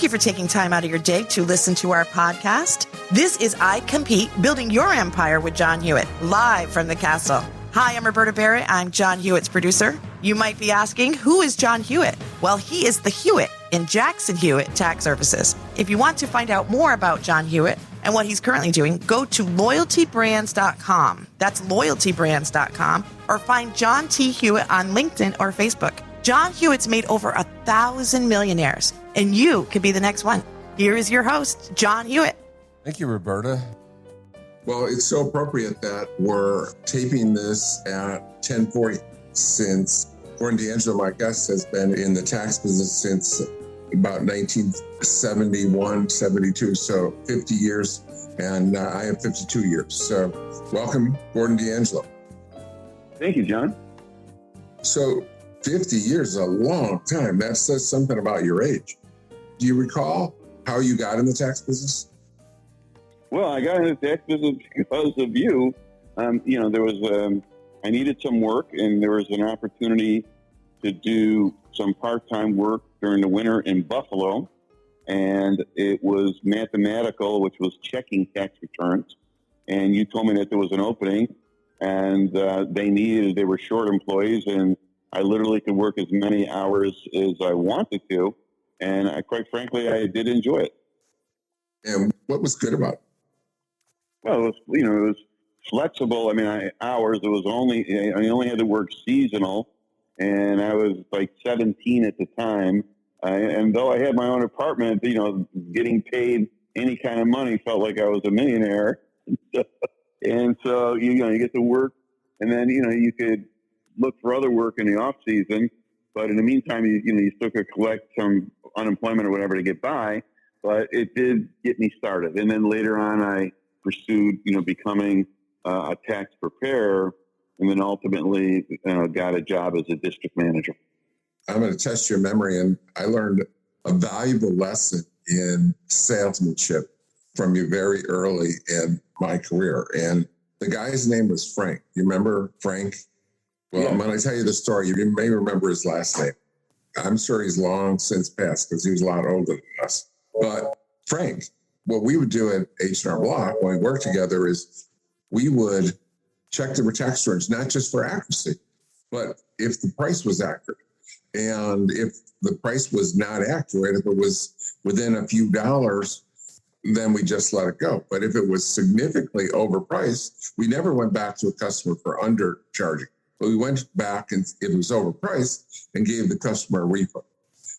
Thank you for taking time out of your day to listen to our podcast. This is I Compete, Building Your Empire with John Hewitt, live from the castle. Hi, I'm Roberta Barrett. I'm John Hewitt's producer. You might be asking, who is John Hewitt? Well, he is the Hewitt in Jackson Hewitt Tax Services. If you want to find out more about John Hewitt and what he's currently doing, go to loyaltybrands.com. That's loyaltybrands.com, or find John T. Hewitt on LinkedIn or Facebook. John Hewitt's made over 1,000 millionaires, and you could be the next one. Here is your host, John Hewitt. Thank you, Roberta. Well, it's so appropriate that we're taping this at 10:40 since D Angelo, my guest, has been in the tax business since about 1971, 72, so 50 years, and I have 52 years. So welcome, D Angelo. Thank you, John. So 50 years is a long time. That says something about your age. Do you recall how you got in the tax business? Well, I got into the tax business because of you. There was, I needed some work, and there was an opportunity to do some part-time work during the winter in Buffalo. And it was mathematical, which was checking tax returns. And you told me that there was an opening, and they were short employees, and I literally could work as many hours as I wanted to. And quite frankly, I did enjoy it. And what was good about it? Well, it was flexible. I mean, hours. I only had to work seasonal, and I was like 17 at the time. And though I had my own apartment, getting paid any kind of money felt like I was a millionaire. And so you get to work, and then you could look for other work in the off season. But in the meantime, you still could collect some unemployment or whatever to get by. But it did get me started, and then later on, I pursued, becoming a tax preparer, and then ultimately got a job as a district manager. I'm going to test your memory, and I learned a valuable lesson in salesmanship from you very early in my career. And the guy's name was Frank. You remember Frank? Well, yeah. When I tell you the story, you may remember his last name. I'm sure he's long since passed because he was a lot older than us. But Frank, what we would do at H&R Block when we worked together is we would check the tax returns, not just for accuracy, but if the price was accurate. And if the price was not accurate, if it was within a few dollars, then we just let it go. But if it was significantly overpriced, we never went back to a customer for undercharging. But we went back and it was overpriced and gave the customer a refund.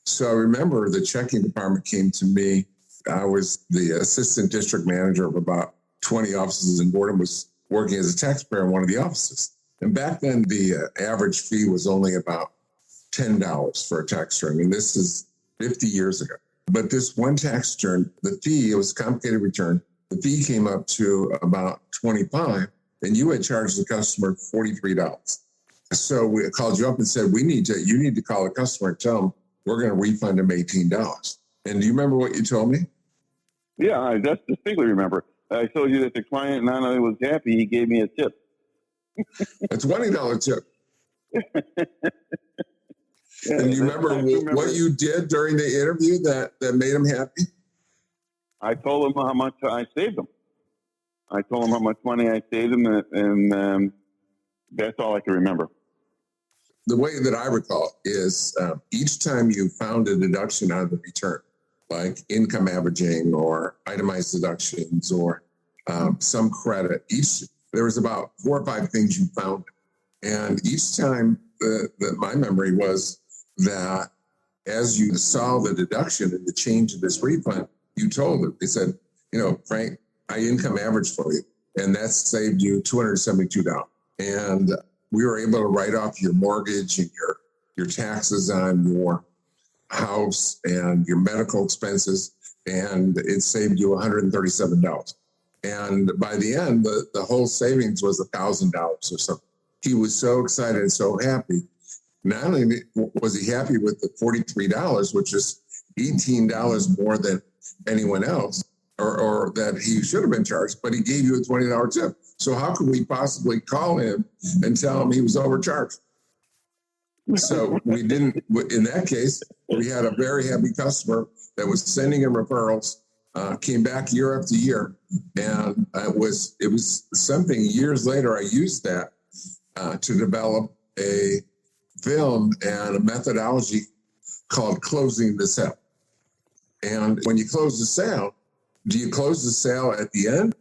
So I remember the checking department came to me. I was the assistant district manager of about 20 offices in Gordon, was working as a taxpayer in one of the offices. And back then, the average fee was only about $10 for a tax return. And this is 50 years ago. But this one tax return, the fee, it was a complicated return. The fee came up to about $25, and you had charged the customer $43. So we called you up and said, you need to call the customer and tell them we're going to refund them $18. And do you remember what you told me? Yeah, I just distinctly remember. I told you that the client not only was happy, he gave me a tip. A $20 tip. Yeah, and you remember what you did during the interview that made him happy? I told him how much I saved him. I told him how much money I saved him, and that's all I can remember. The way that I recall is each time you found a deduction on the return, like income averaging or itemized deductions or some credit, there was about 4 or 5 things you found. And each time my memory was that as you saw the deduction and the change in this refund, you told them, they said, Frank, I income averaged for you, and that saved you $272. And we were able to write off your mortgage and your taxes on your house and your medical expenses, and it saved you $137. And by the end, the whole savings was $1,000 or something. He was so excited and so happy. Not only was he happy with the $43, which is $18 more than anyone else, or that he should have been charged, but he gave you a $20 tip. So how could we possibly call him and tell him he was overcharged? So we didn't, in that case, we had a very happy customer that was sending in referrals, came back year after year. And it was something years later, I used that to develop a film and a methodology called closing the sale. And when you close the sale, do you close the sale at the end?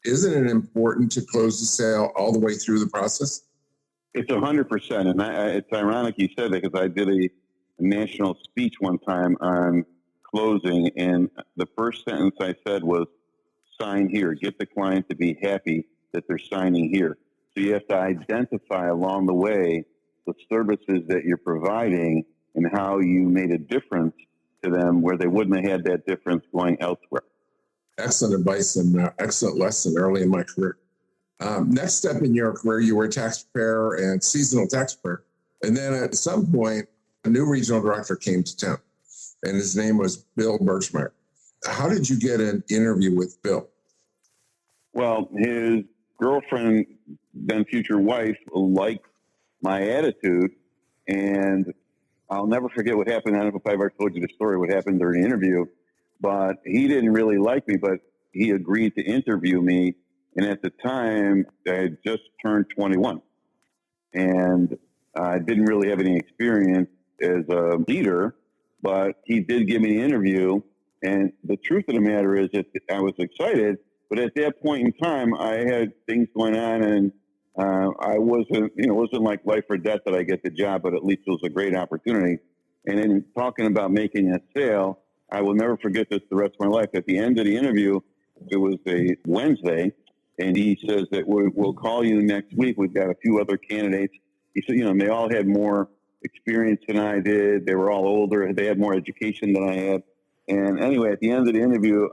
Isn't it important to close the sale all the way through the process? It's 100%. And it's ironic you said that, because I did a national speech one time on closing. And the first sentence I said was, sign here. Get the client to be happy that they're signing here. So you have to identify along the way the services that you're providing and how you made a difference to them where they wouldn't have had that difference going elsewhere. Excellent advice and excellent lesson early in my career. Next step in your career, you were a tax preparer and seasonal tax preparer. And then at some point, a new regional director came to town, and his name was Bill Birchmeyer. How did you get an interview with Bill? Well, his girlfriend, then future wife, liked my attitude, and I'll never forget what happened. I don't know if I've ever told you the story, what happened during the interview, but he didn't really like me, but he agreed to interview me. And at the time, I had just turned 21, and I didn't really have any experience as a leader, but he did give me the interview. And the truth of the matter is that I was excited, but at that point in time, I had things going on, and I wasn't, it wasn't like life or death that I get the job, but at least it was a great opportunity. And in talking about making a sale, I will never forget this the rest of my life. At the end of the interview, it was a Wednesday, and he says that we'll call you next week. We've got a few other candidates. He said, they all had more experience than I did. They were all older. They had more education than I had. And anyway, at the end of the interview,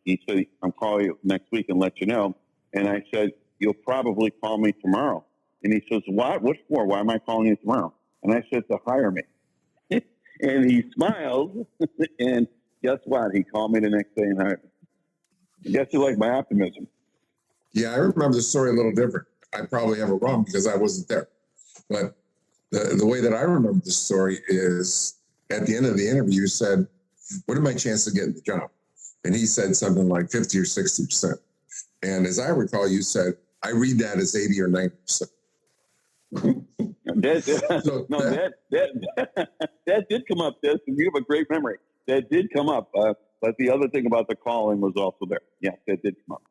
he said, I'll call you next week and let you know. And I said, you'll probably call me tomorrow. And he says, what? What for? Why am I calling you tomorrow? And I said, to hire me. And he smiled. And guess what? He called me the next day and hired me. I guess you like my optimism. Yeah, I remember the story a little different. I probably have it wrong because I wasn't there. But the way that I remember the story is at the end of the interview, you said, what are my chances of getting the job? And he said something like 50 or 60%. And as I recall, you said, I read that as 80 or 90%. That did come up. You have a great memory. That did come up. But the other thing about the calling was also there. Yeah, that did come up.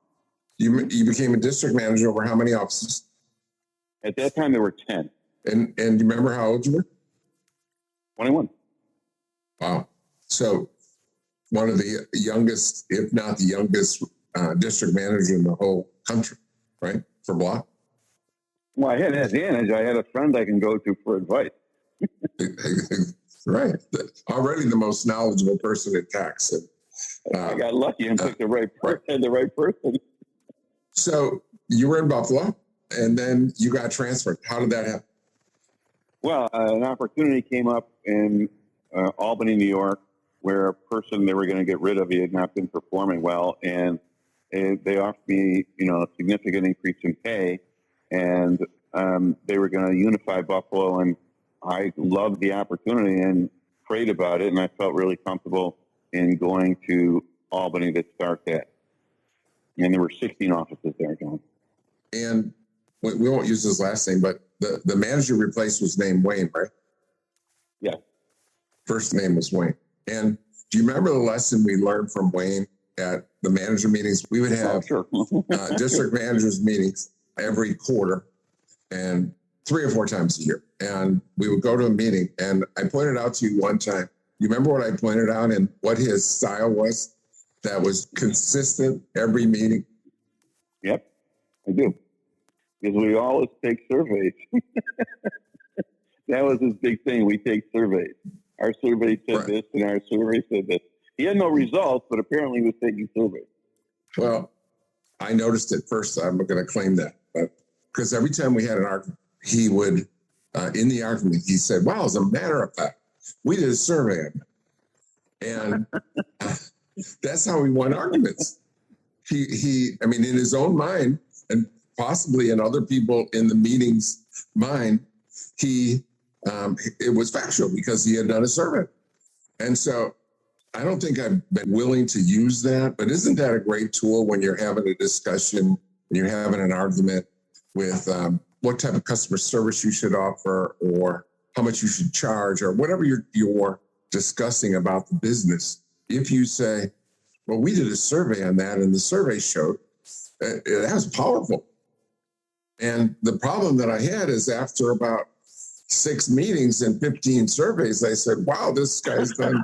You became a district manager over how many offices? At that time, there were 10. And you remember how old you were? 21. Wow. So one of the youngest, if not the youngest, district manager in the whole country, right? For Block? Well, I had an advantage. I had a friend I can go to for advice. Right. Already the most knowledgeable person in tax. And, I got lucky and picked the right person. So you were in Buffalo, and then you got transferred. How did that happen? Well, an opportunity came up in Albany, New York, where a person they were going to get rid of, he had not been performing well, and they offered me, a significant increase in pay, and they were going to unify Buffalo, and I loved the opportunity and prayed about it, and I felt really comfortable in going to Albany to start that. And there were 16 offices there, John. And we won't use his last name, but the manager replaced was named Wayne, right? Yeah. First name was Wayne. And do you remember the lesson we learned from Wayne at the manager meetings? We would have district managers meetings every quarter and 3 or 4 times a year. And we would go to a meeting, and I pointed out to you one time, you remember what I pointed out and what his style was that was consistent every meeting? Yep, I do. Because we always take surveys. That was his big thing. We take surveys. Our survey said this, and our survey said this. He had no results, but apparently he was taking surveys. Well, I noticed it first. I'm not going to claim that, but because every time we had an argument, he would, in the argument, he said, "Well, as a matter of fact, we did a survey," and that's how he won arguments. He, in his own mind, and possibly in other people in the meeting's mind, he it was factual because he had done a survey. And so I don't think I've been willing to use that, but isn't that a great tool when you're having a discussion and you're having an argument with what type of customer service you should offer or how much you should charge or whatever you're discussing about the business. If you say, well, we did a survey on that and the survey showed that was powerful. And the problem that I had is after about 6 meetings and 15 surveys, I said, wow, this guy's done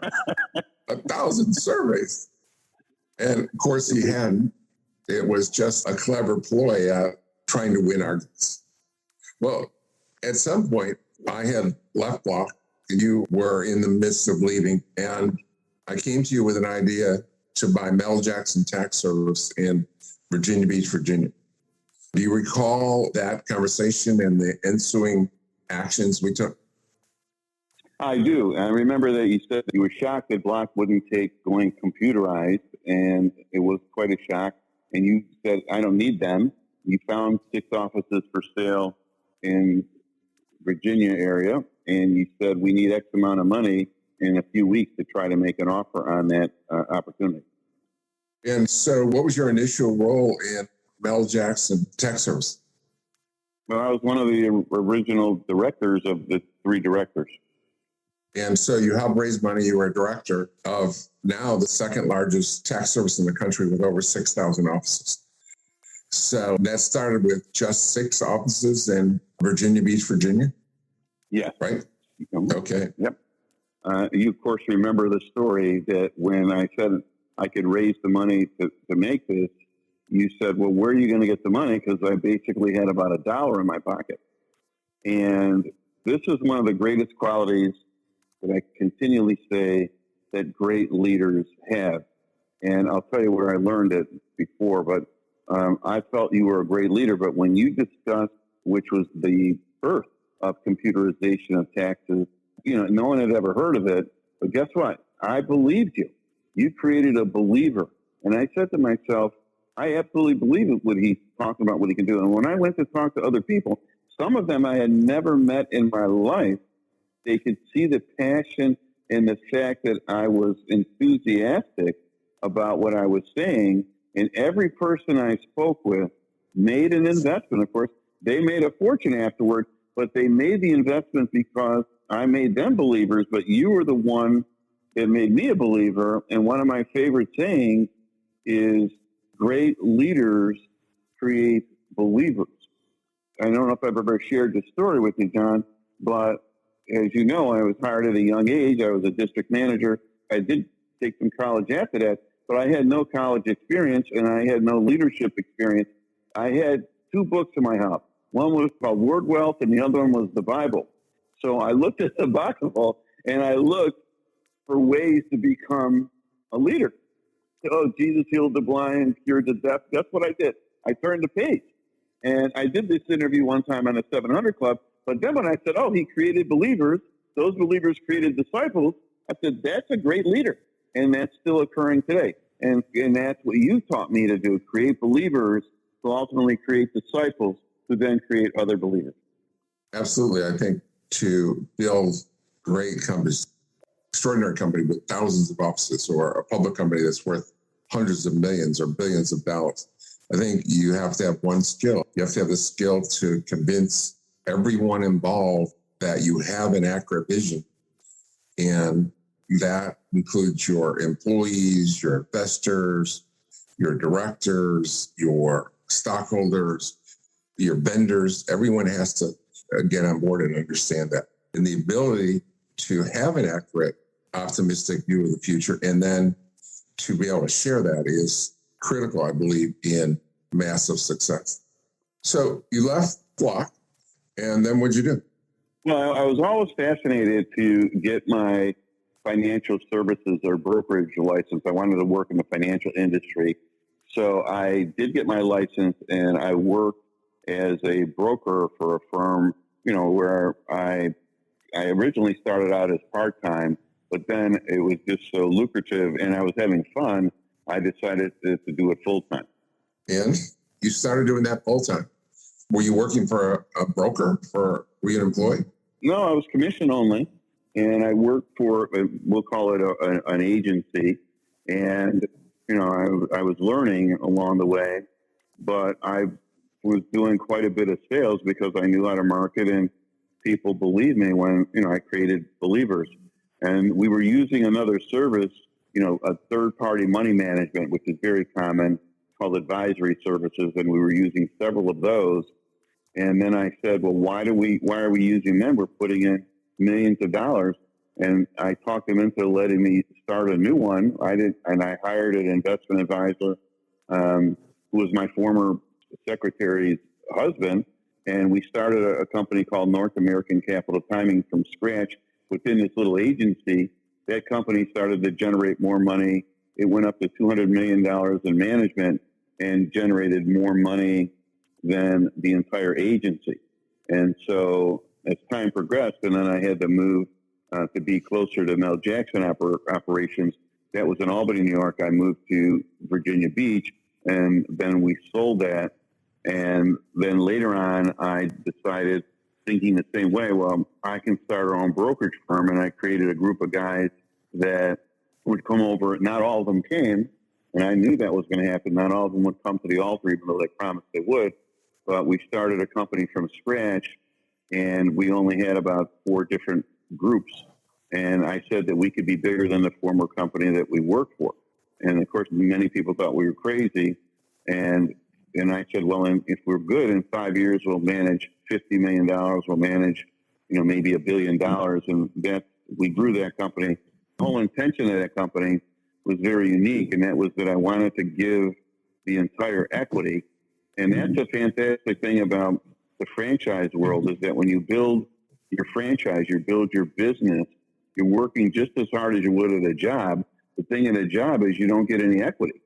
1,000 surveys. And of course he hadn't. It was just a clever ploy trying to win arguments. Well, at some point I had left Block and you were in the midst of leaving. And I came to you with an idea to buy Mel Jackson Tax Service in Virginia Beach, Virginia. Do you recall that conversation and the ensuing actions we took? I do. I remember that you said that you were shocked that Block wouldn't take going computerized, and it was quite a shock. And you said, I don't need them. You found 6 offices for sale in Virginia area, and you said we need X amount of money in a few weeks to try to make an offer on that opportunity. And so what was your initial role in Mel Jackson Tax Service? Well, I was one of the original directors of the 3 directors. And so you helped raise money. You were a director of now the second largest tax service in the country with over 6,000 offices. So that started with just 6 offices in Virginia Beach, Virginia? Yeah. Right? Okay. Yep. You, of course, remember the story that when I said I could raise the money to make this, you said, well, where are you going to get the money? Because I basically had about $1 in my pocket. And this is one of the greatest qualities that I continually say that great leaders have. And I'll tell you where I learned it before, but I felt you were a great leader. But when you discussed, which was the birth of computerization of taxes, no one had ever heard of it. But guess what? I believed you. You created a believer. And I said to myself, I absolutely believe what he's talking about, what he can do. And when I went to talk to other people, some of them I had never met in my life, they could see the passion and the fact that I was enthusiastic about what I was saying. And every person I spoke with made an investment. Of course, they made a fortune afterward, but they made the investment because I made them believers, but you were the one that made me a believer. And one of my favorite sayings is great leaders create believers. I don't know if I've ever shared this story with you, John, but as you know, I was hired at a young age. I was a district manager. I did take some college after that, but I had no college experience and I had no leadership experience. I had 2 books in my house. One was called Word Wealth and the other one was the Bible. So I looked at the Bible and I looked for ways to become a leader. Oh, Jesus healed the blind, cured the deaf. That's what I did. I turned the page. And I did this interview one time on the 700 Club. But then when I said, oh, he created believers, those believers created disciples, I said, that's a great leader. And that's still occurring today. And that's what you taught me to do, create believers to ultimately create disciples who then create other believers. Absolutely. I think to build great companies, extraordinary company with thousands of offices or a public company that's worth hundreds of millions or billions of dollars, I think you have to have one skill. You have to have the skill to convince everyone involved that you have an accurate vision. And that includes your employees, your investors, your directors, your stockholders, your vendors. Everyone has to get on board and understand that. And the ability to have an accurate, optimistic view of the future and then to be able to share that is critical, I believe, in massive success. So you left Block, and then what'd you do? Well, I was always fascinated to get my financial services or brokerage license. I wanted to work in the financial industry. So I did get my license, and I worked as a broker for a firm, where I originally started out as part-time, but then it was just so lucrative and I was having fun, I decided to do it full-time. And you started doing that full-time. Were you working for a broker? Were you an employee? No, I was commission only, and I worked for, we'll call it an agency. And, I was learning along the way, but I was doing quite a bit of sales because I knew how to market, and people believed me when, I created Believers. And we were using another service, a third-party money management, which is very common, called advisory services, and we were using several of those. And then I said, well, why are we using them? We're putting in millions of dollars. And I talked them into letting me start a new one. And I hired an investment advisor, who was my former secretary's husband. And we started a company called North American Capital Timing from scratch within this little agency. That company started to generate more money. It went up to $200 million in management and generated more money than the entire agency. And so as time progressed, and then I had to move to be closer to Mel Jackson operations. That was in Albany, New York. I moved to Virginia Beach, and then we sold that. And then later on, I decided, thinking the same way, well, I can start our own brokerage firm. And I created a group of guys that would come over. Not all of them came, and I knew that was going to happen. Not all of them would come to the altar, even though they promised they would. But we started a company from scratch, and we only had about 4 different groups. And I said that we could be bigger than the former company that we worked for. And of course, many people thought we were crazy. And I said, well, if we're good, in 5 years, we'll manage $50 million. We'll manage, maybe $1 billion. And that we grew that company. The whole intention of that company was very unique. And that was that I wanted to give the entire equity. And that's a fantastic thing about the franchise world, is that when you build your franchise, you build your business, you're working just as hard as you would at a job. The thing in a job is you don't get any equity.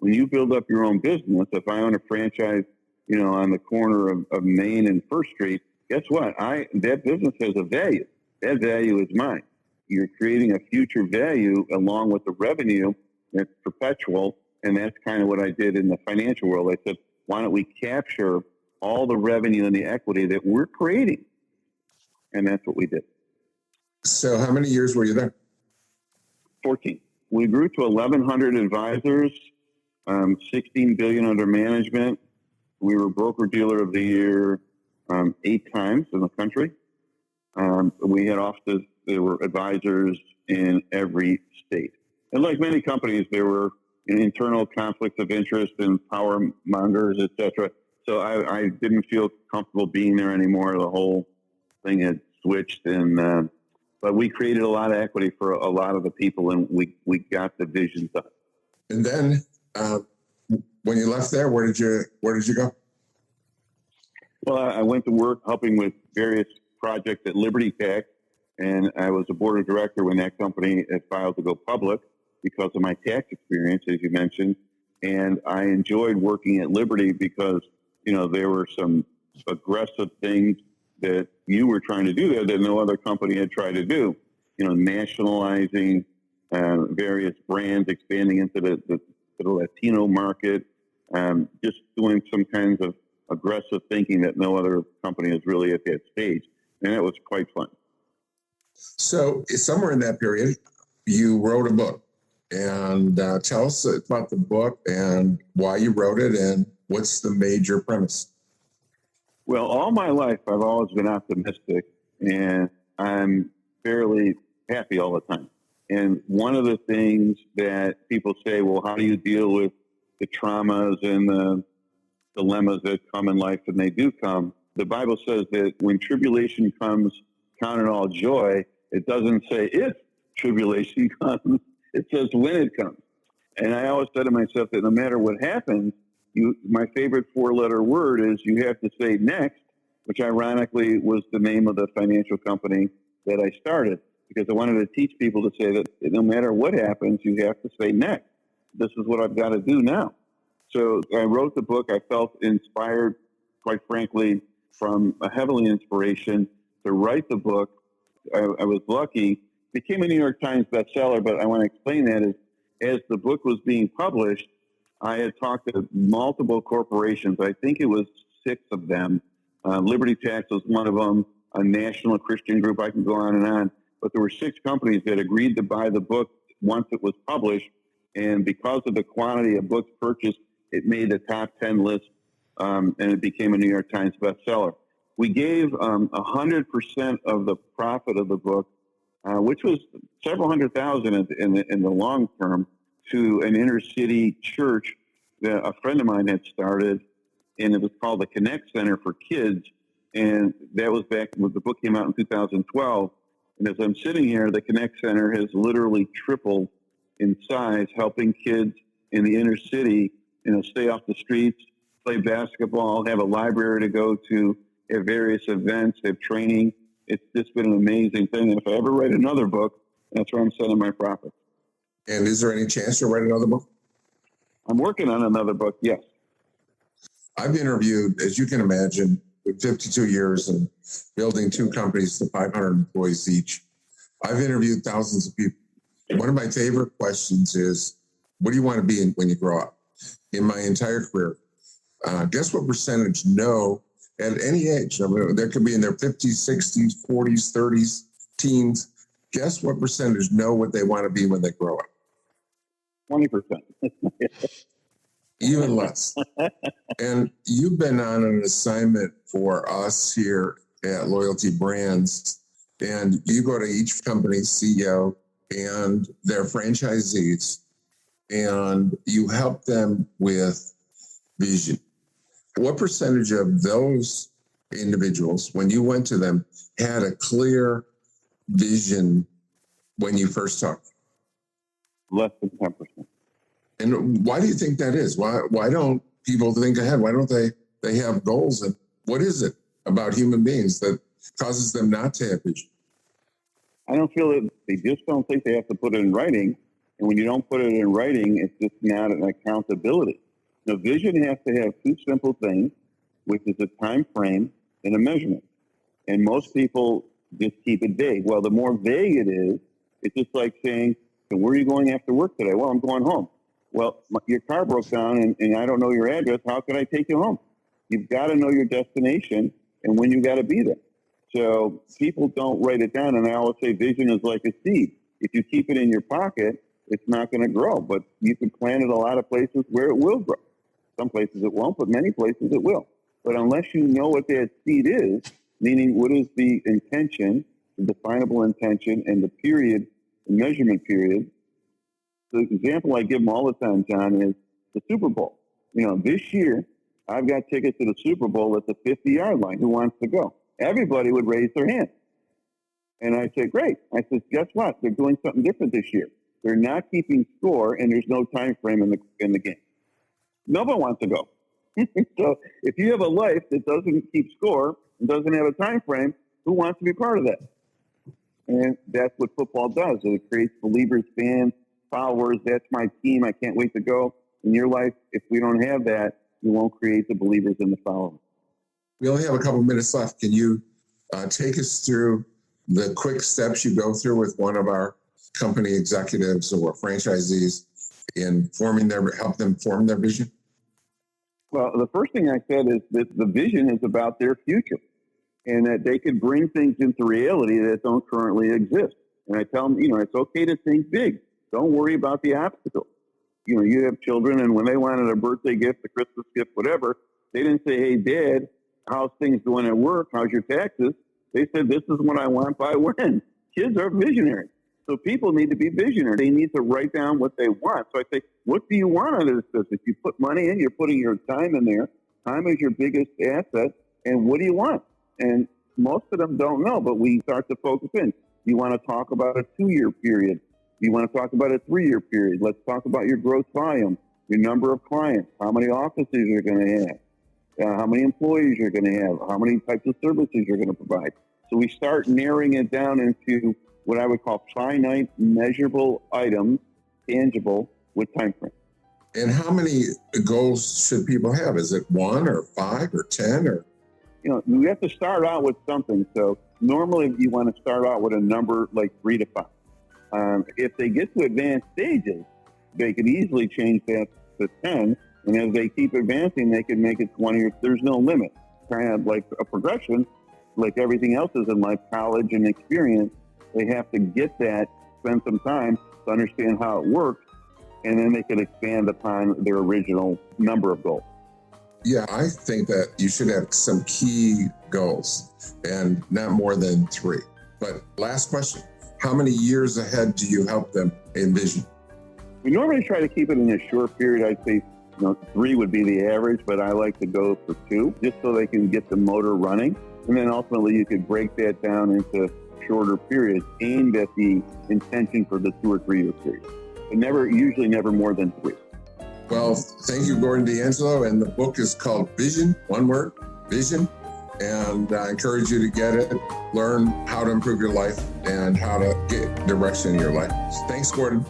When you build up your own business, if I own a franchise, on the corner of Main and First Street, guess what? That business has a value. That value is mine. You're creating a future value along with the revenue that's perpetual. And that's kind of what I did in the financial world. I said, why don't we capture all the revenue and the equity that we're creating? And that's what we did. So how many years were you there? 14. We grew to 1,100 advisors, 16 billion under management. We were broker dealer of the year 8 times in the country. We had offices. There were advisors in every state. And like many companies, there were internal conflicts of interest and power mongers, et cetera. So I didn't feel comfortable being there anymore. The whole thing had switched, but we created a lot of equity for a lot of the people, and we got the vision done. And then when you left there, where did you go? Well, I went to work helping with various projects at Liberty Tax, and I was a board of director when that company had filed to go public because of my tax experience, as you mentioned. And I enjoyed working at Liberty because, there were some aggressive things that you were trying to do there that no other company had tried to do. Nationalizing various brands, expanding into the Latino market, just doing some kinds of aggressive thinking that no other company is really at that stage. And that was quite fun. So somewhere in that period, you wrote a book. And tell us about the book and why you wrote it and what's the major premise. Well, all my life, I've always been optimistic, and I'm fairly happy all the time. And one of the things that people say, well, how do you deal with the traumas and the dilemmas that come in life, and they do come? The Bible says that when tribulation comes, count it all joy. It doesn't say if tribulation comes. It says when it comes. And I always said to myself that no matter what happens, my favorite 4-letter word is you have to say next, which ironically was the name of the financial company that I started, because I wanted to teach people to say that no matter what happens, you have to say next. This is what I've got to do now. So I wrote the book. I felt inspired, quite frankly, from a heavily inspiration to write the book. I was lucky. Became a New York Times bestseller, but I want to explain that as the book was being published, I had talked to multiple corporations. I think it was 6 of them. Liberty Tax was one of them. a national Christian group. I can go on and on. But there were 6 companies that agreed to buy the book once it was published. And because of the quantity of books purchased, it made the top 10 list, and it became a New York Times bestseller. We gave 100% of the profit of the book, which was several $100,000 in the long term, to an inner city church that a friend of mine had started, and it was called the Connect Center for Kids. And that was back when the book came out in 2012. And as I'm sitting here, the Connect Center has literally tripled in size, helping kids in the inner city, stay off the streets, play basketball, have a library to go to, have various events, have training. It's just been an amazing thing. And if I ever write another book, that's where I'm sending my profits. And is there any chance you'll write another book? I'm working on another book, yes. I've interviewed, as you can imagine, with 52 years and building 2 companies to 500 employees each, I've interviewed thousands of people. One of my favorite questions is, what do you want to be when you grow up? In my entire career, guess what percentage know at any age? I mean, there could be in their 50s, 60s, 40s, 30s, teens. Guess what percentage know what they want to be when they grow up? 20%. Even less. And you've been on an assignment for us here at Loyalty Brands, and you go to each company's CEO and their franchisees, and you help them with vision. What percentage of those individuals, when you went to them, had a clear vision when you first talked? Less than 10%. And why do you think that is? Why don't people think ahead? Why don't they have goals? And what is it about human beings that causes them not to have vision? I don't feel that they just don't think they have to put it in writing. And when you don't put it in writing, it's just not an accountability. The vision has to have 2 simple things, which is a time frame and a measurement. And most people just keep it vague. Well, the more vague it is, it's just like saying, so where are you going after work today? Well, I'm going home. Well, your car broke down and I don't know your address. How can I take you home? You've got to know your destination and when you got to be there. So people don't write it down. And I always say vision is like a seed. If you keep it in your pocket, it's not going to grow. But you can plant it a lot of places where it will grow. Some places it won't, but many places it will. But unless you know what that seed is, meaning what is the intention, the definable intention, and the period, the measurement period. The example I give them all the time, John, is the Super Bowl. This year, I've got tickets to the Super Bowl at the 50-yard line. Who wants to go? Everybody would raise their hand. And I said, great. I said, guess what? They're doing something different this year. They're not keeping score, and there's no time frame in the game. Nobody wants to go. So if you have a life that doesn't keep score and doesn't have a time frame, who wants to be part of that? And that's what football does. It creates believers, fans, followers. That's my team. I can't wait to go. In your life, if we don't have that, you won't create the believers and the followers. We only have a couple minutes left. Can you take us through the quick steps you go through with one of our company executives or franchisees in help them form their vision? Well, the first thing I said is that the vision is about their future and that they could bring things into reality that don't currently exist. And I tell them, it's okay to think big. Don't worry about the obstacles. You have children, and when they wanted a birthday gift, a Christmas gift, whatever, they didn't say, hey, Dad, how's things going at work? How's your taxes? They said, this is what I want by when. Kids are visionaries. So people need to be visionary. They need to write down what they want. So I say, what do you want out of this business? If you put money in, you're putting your time in there. Time is your biggest asset. And what do you want? And most of them don't know, but we start to focus in. You want to talk about a 2-year period. You want to talk about a 3-year period. Let's talk about your gross volume, your number of clients, how many offices you're going to have, how many employees you're going to have, how many types of services you're going to provide. So we start narrowing it down into what I would call finite, measurable items, tangible, with time frame. And how many goals should people have? Is it 1 or 5 or 10 or? You have to start out with something. So normally you want to start out with a number like 3 to 5. If they get to advanced stages, they could easily change that to 10. And as they keep advancing, they can make it 20 or there's no limit. Kind of like a progression. like everything else is in life, college and experience, they have to get that, spend some time to understand how it works, and then they can expand upon their original number of goals. Yeah, I think that you should have some key goals and not more than 3. But last question, how many years ahead do you help them envision? We normally try to keep it in a short period. I'd say 3 would be the average, but I like to go for 2 just so they can get the motor running. And then ultimately you could break that down into shorter periods aimed at the intention for the 2 or 3 year period. But usually never more than 3. Well, thank you, Gordon D Angelo. And the book is called Vision, one word, Vision. And I encourage you to get it, learn how to improve your life and how to get direction in your life. Thanks, Gordon.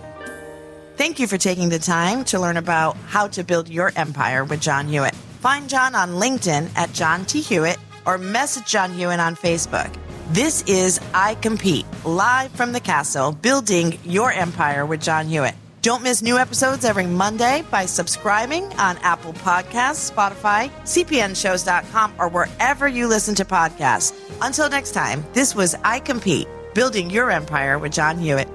Thank you for taking the time to learn about how to build your empire with John Hewitt. Find John on LinkedIn at John T. Hewitt or message John Hewitt on Facebook. This is I Compete, live from the castle, building your empire with John Hewitt. Don't miss new episodes every Monday by subscribing on Apple Podcasts, Spotify, cpnshows.com, or wherever you listen to podcasts. Until next time, this was I Compete, building your empire with John Hewitt.